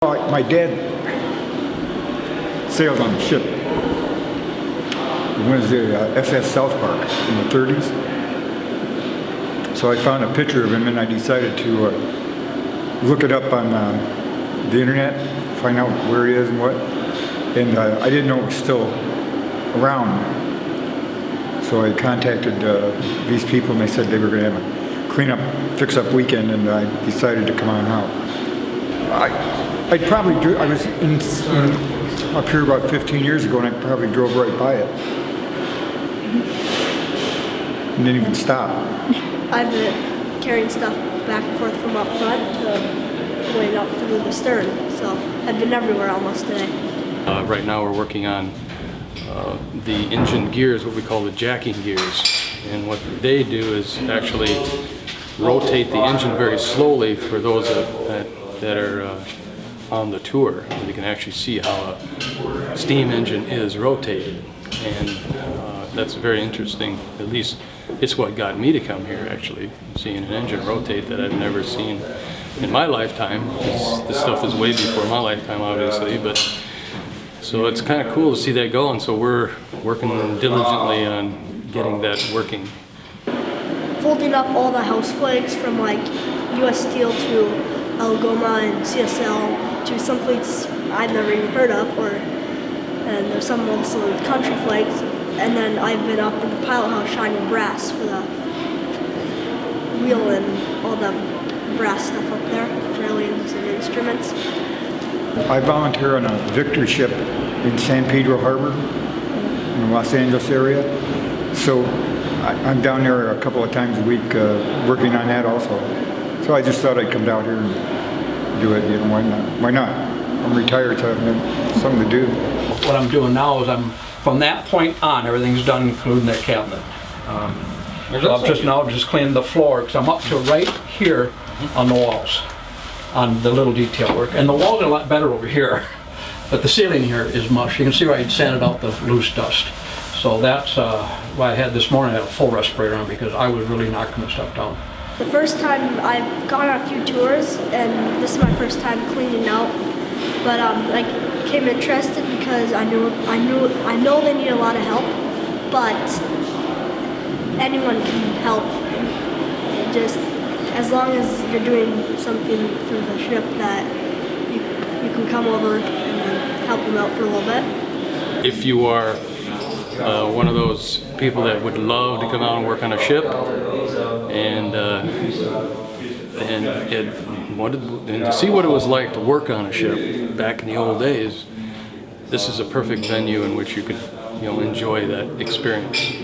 My dad sailed on a ship. It was the SS South Park in the 30s. So I found a picture of him and I decided to look it up on the internet, find out where he is and what. And I didn't know it was still around. So I contacted these people and they said they were going to have a cleanup, fix-up weekend, and I decided to come on out. I was up here about 15 years ago and I probably drove right by it. And didn't even stop. I've been carrying stuff back and forth from up front to way up through the stern, so I've been everywhere almost today. Right now we're working on the engine gears, what we call the jacking gears. And what they do is actually rotate the engine very slowly for those that are on the tour. You can actually see how a steam engine is rotated. And that's very interesting. At least it's what got me to come here, actually, seeing an engine rotate that I've never seen in my lifetime. This stuff is way before my lifetime, obviously, but so it's kind of cool to see that going. So we're working diligently on getting that working. Folding up all the house flags from like U.S. Steel to Algoma and CSL to some fleets I've never even heard of, and there's some also country flags. And then I've been up in the pilot house shining brass for the wheel and all the brass stuff up there, railings and instruments. I volunteer on a Victor ship in San Pedro Harbor in the Los Angeles area. So I'm down there a couple of times a week working on that also. So I just thought I'd come down here and do it. You know, why not? I'm retired, so I have something to do. What I'm doing now is from that point on, everything's done, including that cabinet. So I'm just cleaning the floor because I'm up to right here on the walls, on the little detail work. And the walls are a lot better over here, but the ceiling here is mush. You can see where I sanded out the loose dust. So that's why I had this morning, I had a full respirator on because I was really knocking the stuff down. The first time I've gone on a few tours, and this is my first time cleaning out, but I became interested because I know they need a lot of help, but anyone can help. And just as long as you're doing something for the ship that you can come over and help them out for a little bit. If you are one of those people that would love to come out and work on a ship and to see what it was like to work on a ship back in the old days, this is a perfect venue in which you could enjoy that experience.